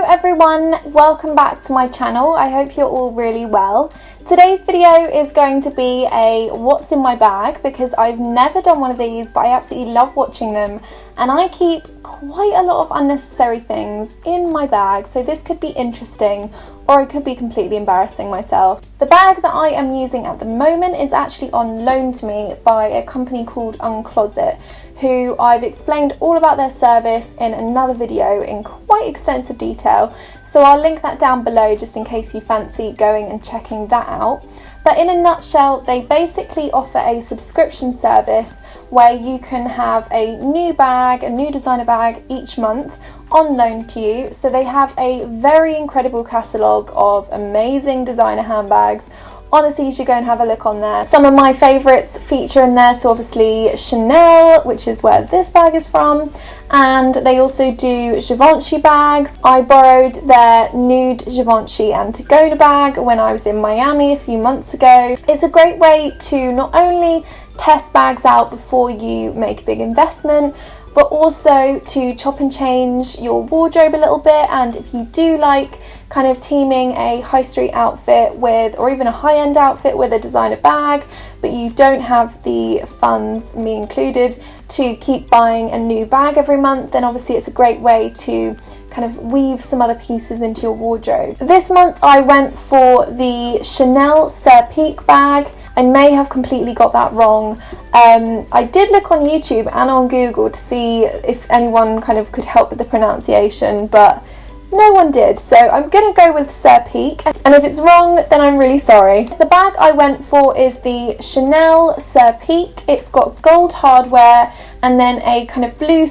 everyone, welcome back to my channel. I hope you're all really well. Today's video is going to be a what's in my bag because I've never done one of these, but I absolutely love watching them and I keep quite a lot of unnecessary things in my bag, so this could be interesting or it could be completely embarrassing myself. The bag that I am using at the moment is actually on loan to me by a company called Uncloset, who I've explained all about their service in another video in quite extensive detail, so I'll link that down below just in case you fancy going and checking that out. But in a nutshell, they basically offer a subscription service where you can have a new bag, a new designer bag each month on loan to you. So they have a very incredible catalogue of amazing designer handbags. Honestly, you should go and have a look on there. Some of my favourites feature in there, so obviously Chanel, which is where this bag is from, and they also do Givenchy bags. I borrowed their nude Givenchy and Pagoda bag when I was in Miami a few months ago. It's a great way to not only test bags out before you make a big investment, but also to chop and change your wardrobe a little bit. And if you do like kind of teaming a high street outfit with, or even a high-end outfit with a designer bag, but you don't have the funds, me included, to keep buying a new bag every month, then obviously it's a great way to kind of weave some other pieces into your wardrobe. This month I went for the Chanel Surpique bag. I may have completely got that wrong. I did look on YouTube and on Google to see if anyone kind of could help with the pronunciation, but no one did, so I'm gonna go with Surpique, and if it's wrong then I'm really sorry. The bag I went for is the Chanel Surpique. It's got gold hardware and then a kind of blue,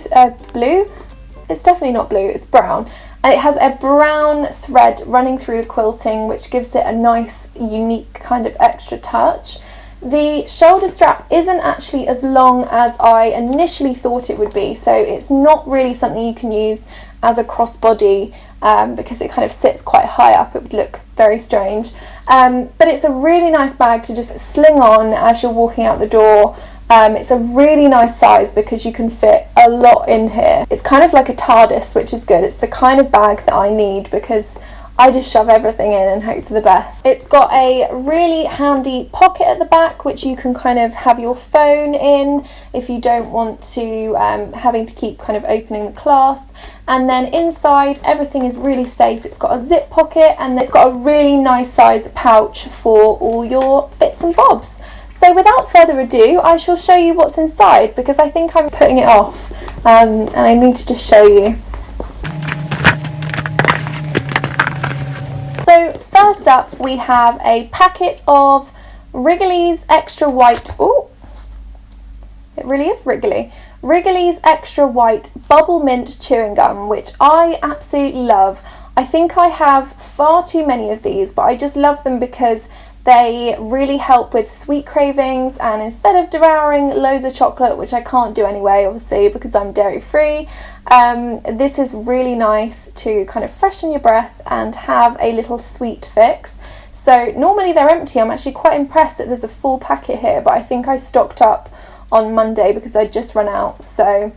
it's definitely not blue, it's brown, and it has a brown thread running through the quilting, which gives it a nice unique kind of extra touch. The shoulder strap isn't actually as long as I initially thought it would be, so it's not really something you can use as a crossbody because it kind of sits quite high up. It would look very strange, but it's a really nice bag to just sling on as you're walking out the door. It's a really nice size because you can fit a lot in here. It's kind of like a TARDIS, which is good. It's the kind of bag that I need because I just shove everything in and hope for the best. It's got a really handy pocket at the back, which you can kind of have your phone in if you don't want to having to keep kind of opening the clasp. And then inside, everything is really safe. It's got a zip pocket and it's got a really nice size pouch for all your bits and bobs. So without further ado, I shall show you what's inside because I think I'm putting it off and I need to just show you. So first up we have a packet of Wrigley's Extra White, oh, it really is Wrigley. Wrigley's Extra White Bubble Mint Chewing Gum, which I absolutely love. I think I have far too many of these, but I just love them because they really help with sweet cravings, and instead of devouring loads of chocolate, which I can't do anyway, obviously, because I'm dairy free, this is really nice to kind of freshen your breath and have a little sweet fix. So normally they're empty. I'm actually quite impressed that there's a full packet here, but I think I stocked up on Monday because I just run out. So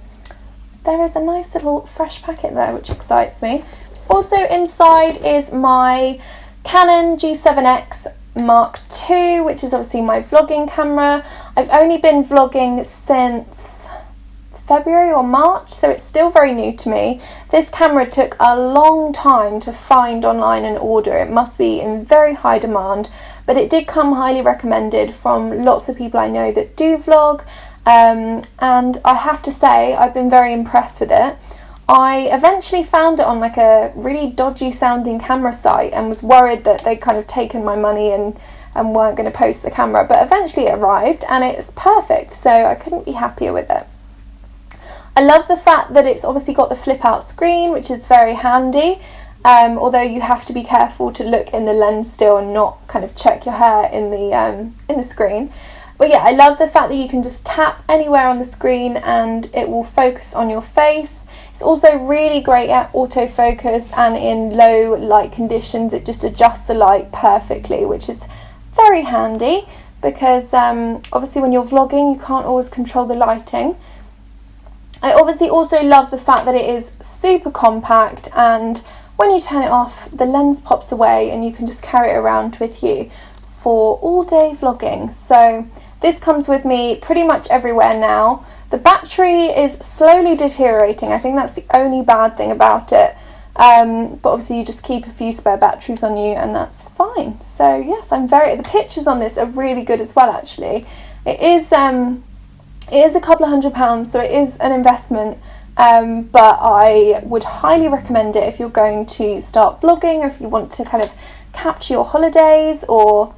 there is a nice little fresh packet there, which excites me. Also inside is my Canon G7X Mark II, which is obviously my vlogging camera. I've only been vlogging since February or March, so it's still very new to me. This camera took a long time to find online and order. It must be in very high demand, but it did come highly recommended from lots of people I know that do vlog, and I have to say I've been very impressed with it. I eventually found it on like a really dodgy sounding camera site and was worried that they'd kind of taken my money and weren't going to post the camera, but eventually it arrived and it's perfect, so I couldn't be happier with it. I love the fact that it's obviously got the flip out screen, which is very handy, although you have to be careful to look in the lens still and not kind of check your hair in the screen. But yeah, I love the fact that you can just tap anywhere on the screen and it will focus on your face. It's also really great at autofocus, and in low light conditions it just adjusts the light perfectly, which is very handy because obviously when you're vlogging you can't always control the lighting. I obviously also love the fact that it is super compact and when you turn it off, the lens pops away and you can just carry it around with you for all day vlogging. So this comes with me pretty much everywhere now. The battery is slowly deteriorating. I think that's the only bad thing about it. But obviously you just keep a few spare batteries on you and that's fine. So yes, the pictures on this are really good as well actually. It is a couple of £100, so it is an investment, but I would highly recommend it if you're going to start vlogging, or if you want to kind of capture your holidays or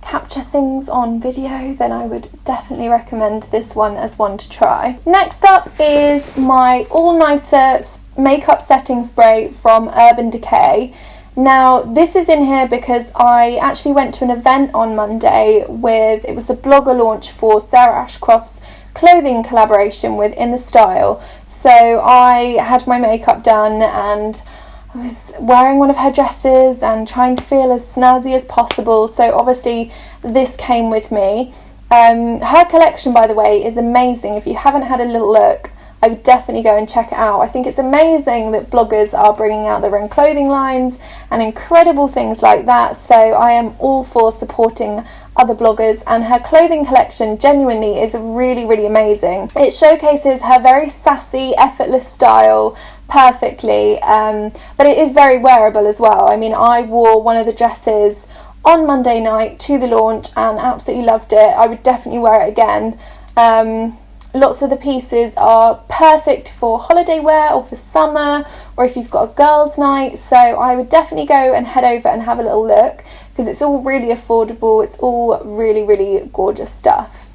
capture things on video, then I would definitely recommend this one as one to try. Next up is my all-nighter makeup setting spray from Decay. Now this is in here because I actually went to an event on Monday it was the blogger launch for Sarah Ashcroft's clothing collaboration with In The Style. So I had my makeup done and I was wearing one of her dresses and trying to feel as snazzy as possible, so obviously this came with me. Her collection, by the way, is amazing. If you haven't had a little look, I would definitely go and check it out. I think it's amazing that bloggers are bringing out their own clothing lines and incredible things like that, so I am all for supporting other bloggers, and her clothing collection genuinely is really, really amazing. It showcases her very sassy, effortless style perfectly, but it is very wearable as well. I mean, I wore one of the dresses on Monday night to the launch and absolutely loved it. I would definitely wear it again. Lots of the pieces are perfect for holiday wear or for summer, or if you've got a girls' night, so I would definitely go and head over and have a little look because it's all really affordable. It's all really, really gorgeous stuff.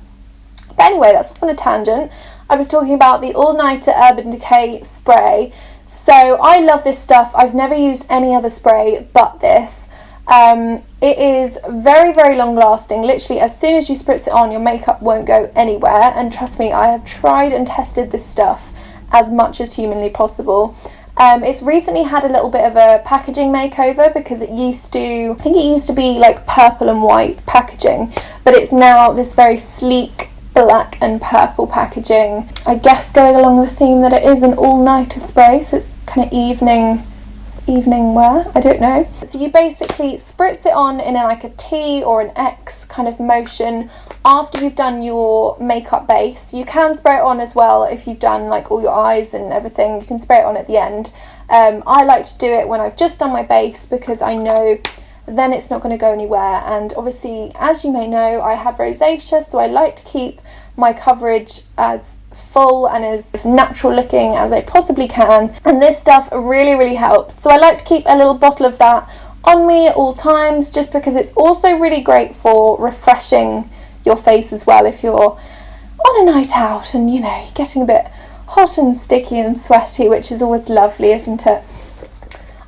But anyway, that's off on a tangent. I was talking about the all-nighter Decay spray. So I love this stuff. I've never used any other spray but this. It is very, very long lasting. Literally as soon as you spritz it on, your makeup won't go anywhere, and trust me, I have tried and tested this stuff as much as humanly possible. It's recently had a little bit of a packaging makeover because I think it used to be like purple and white packaging, but it's now this very sleek black and purple packaging. I guess going along the theme that it is an all-nighter spray, so it's kind of evening wear, I don't know. So you basically spritz it on in like a T or an X kind of motion after you've done your makeup base. You can spray it on as well if you've done like all your eyes and everything. You can spray it on at the end. I like to do it when I've just done my base because I know then it's not going to go anywhere, and obviously, as you may know, I have rosacea, so I like to keep my coverage as full and as natural looking as I possibly can, and this stuff really, really helps. So I like to keep a little bottle of that on me at all times, just because it's also really great for refreshing your face as well if you're on a night out and you're getting a bit hot and sticky and sweaty, which is always lovely, isn't it?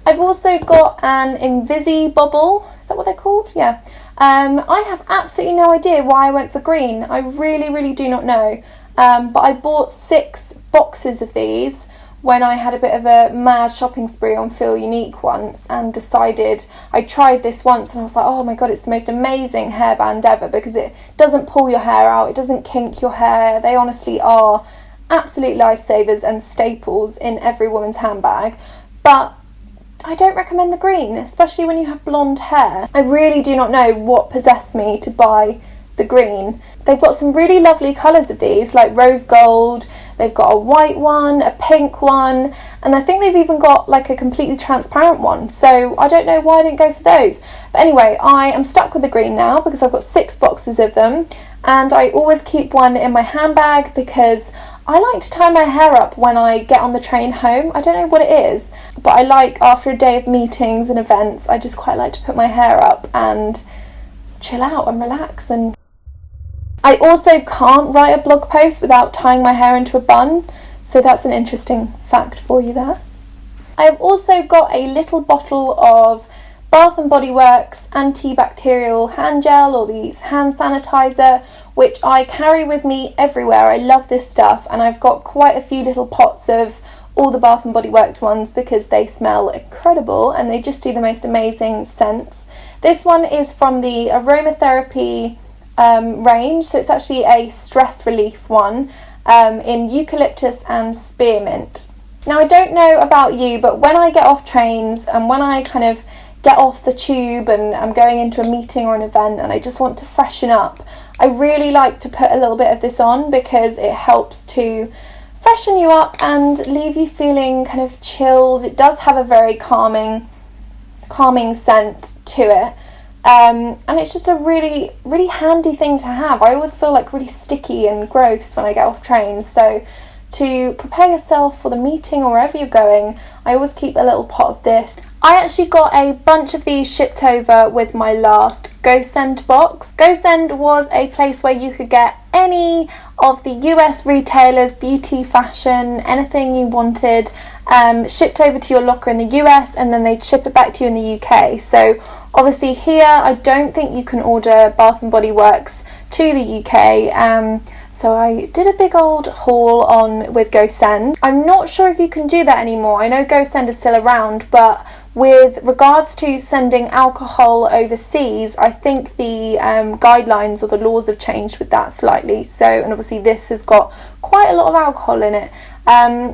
I've also got an Invisi bubble. Is that what they're called? Yeah. I have absolutely no idea why I went for green. I really, really do not know. But I bought 6 boxes of these when I had a bit of a mad shopping spree on Feel Unique once, and decided, I tried this once and I was like, oh my god, it's the most amazing hairband ever, because it doesn't pull your hair out, it doesn't kink your hair. They honestly are absolute lifesavers and staples in every woman's handbag. But I don't recommend the green, especially when you have blonde hair. I really do not know what possessed me to buy the green. They've got some really lovely colours of these, like rose gold, they've got a white one, a pink one, and I think they've even got like a completely transparent one, so I don't know why I didn't go for those. But anyway, I am stuck with the green now because I've got 6 boxes of them, and I always keep one in my handbag because I like to tie my hair up when I get on the train home. I don't know what it is, but I like, after a day of meetings and events, I just quite like to put my hair up and chill out and relax. And I also can't write a blog post without tying my hair into a bun, so that's an interesting fact for you there. I have also got a little bottle of Bath & Body Works antibacterial hand gel, or the hand sanitizer, which I carry with me everywhere. I love this stuff, and I've got quite a few little pots of all the Bath & Body Works ones because they smell incredible and they just do the most amazing scents. This one is from the aromatherapy range, so it's actually a stress relief one in eucalyptus and spearmint. Now, I don't know about you, but when I get off trains and when I kind of get off the tube and I'm going into a meeting or an event and I just want to freshen up, I really like to put a little bit of this on because it helps to freshen you up and leave you feeling kind of chilled. It does have a very calming scent to it, and it's just a really, really handy thing to have. I always feel like really sticky and gross when I get off trains, so to prepare yourself for the meeting or wherever you're going, I always keep a little pot of this. I actually got a bunch of these shipped over with my last GoSend box. GoSend was a place where you could get any of the US retailers, beauty, fashion, anything you wanted, shipped over to your locker in the US, and then they'd ship it back to you in the UK. So obviously here I don't think you can order Bath & Body Works to the UK, so I did a big old haul on with GoSend. I'm not sure if you can do that anymore. I know GoSend is still around, but with regards to sending alcohol overseas, I think the guidelines or the laws have changed with that slightly. So, and obviously this has got quite a lot of alcohol in it.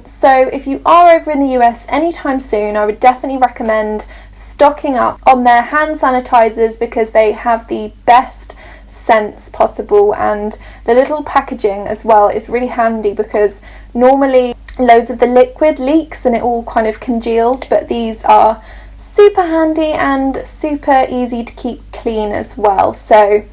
So if you are over in the US anytime soon, I would definitely recommend stocking up on their hand sanitizers because they have the best scents possible, and the little packaging as well is really handy because normally loads of the liquid leaks and it all kind of congeals, but these are super handy and super easy to keep clean as well, so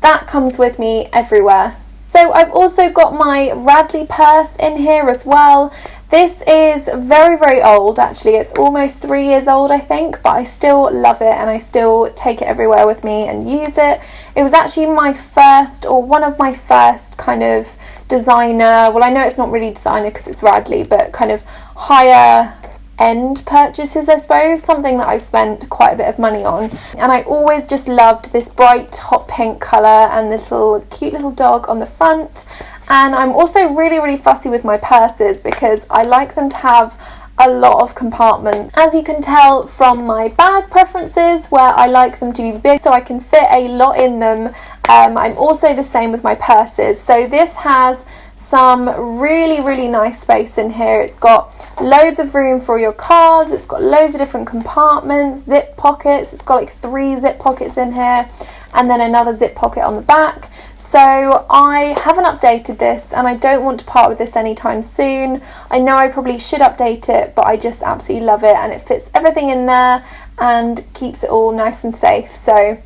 that comes with me everywhere. So I've also got my Radley Purse in here as well. This is very, very old actually. It's almost 3 years old I think, but I still love it and I still take it everywhere with me and use it. It was actually my first, or one of my first kind of designer, well I know it's not really designer because it's Radley, but kind of higher end purchases I suppose, something that I've spent quite a bit of money on. And I always just loved this bright hot pink colour and the cute little dog on the front. And I'm also really, really fussy with my purses because I like them to have a lot of compartments. As you can tell from my bag preferences, where I like them to be big so I can fit a lot in them, I'm also the same with my purses. So this has some really, really nice space in here. It's got loads of room for your cards, it's got loads of different compartments, zip pockets, it's got like 3 zip pockets in here and then another zip pocket on the back. So I haven't updated this and I don't want to part with this anytime soon. I know I probably should update it, but I just absolutely love it and it fits everything in there and keeps it all nice and safe. So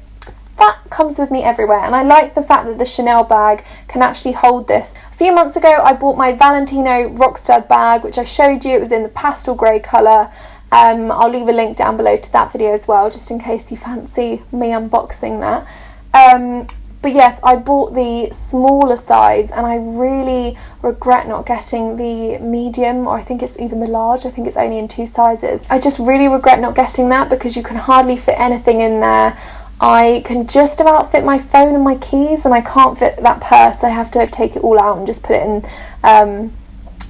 that comes with me everywhere, and I like the fact that the Chanel bag can actually hold this. A few months ago I bought my Valentino Rockstar Bag, which I showed you. It was in the pastel grey colour. I'll leave a link down below to that video as well, just in case you fancy me unboxing that. But yes, I bought the smaller size and I really regret not getting the medium, or I think it's even the large. I think it's only in 2 sizes. I just really regret not getting that because you can hardly fit anything in there. I can just about fit my phone and my keys, and I can't fit that purse. I have to take it all out and just put it in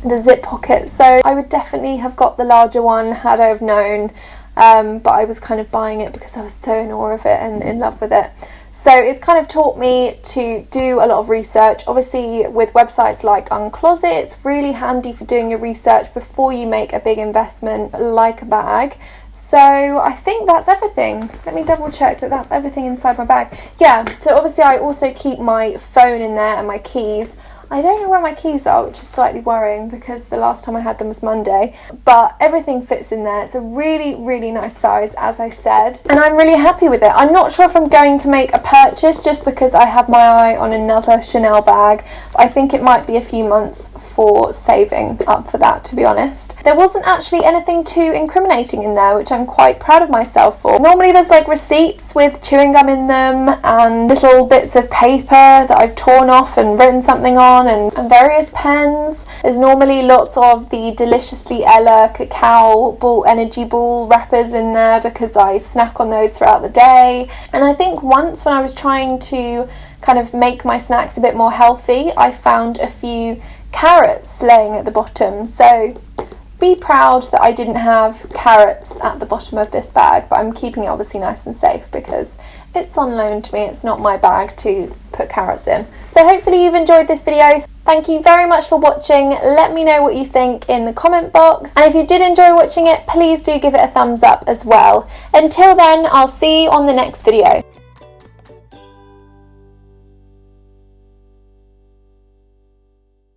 the zip pocket. So I would definitely have got the larger one had I have known, but I was kind of buying it because I was so in awe of it and in love with it. So it's kind of taught me to do a lot of research. Obviously with websites like Uncloset, it's really handy for doing your research before you make a big investment like a bag. So I think that's everything. Let me double check that that's everything inside my bag. Yeah, so obviously I also keep my phone in there and my keys. I don't know where my keys are, which is slightly worrying because the last time I had them was Monday. But everything fits in there. It's a really, really nice size, as I said. And I'm really happy with it. I'm not sure if I'm going to make a purchase just because I have my eye on another Chanel bag. But I think it might be a few months for saving up for that, to be honest. There wasn't actually anything too incriminating in there, which I'm quite proud of myself for. Normally there's like receipts with chewing gum in them and little bits of paper that I've torn off and written something on, and various pens. There's normally lots of the Deliciously Ella cacao ball energy ball wrappers in there because I snack on those throughout the day. And I think once when I was trying to kind of make my snacks a bit more healthy, I found a few carrots laying at the bottom. So be proud that I didn't have carrots at the bottom of this bag, but I'm keeping it obviously nice and safe because It's on loan to me, it's not my bag to put carrots in. So hopefully you've enjoyed this video. Thank you very much for watching. Let me know what you think in the comment box. And if you did enjoy watching it, please do give it a thumbs up as well. Until then, I'll see you on the next video.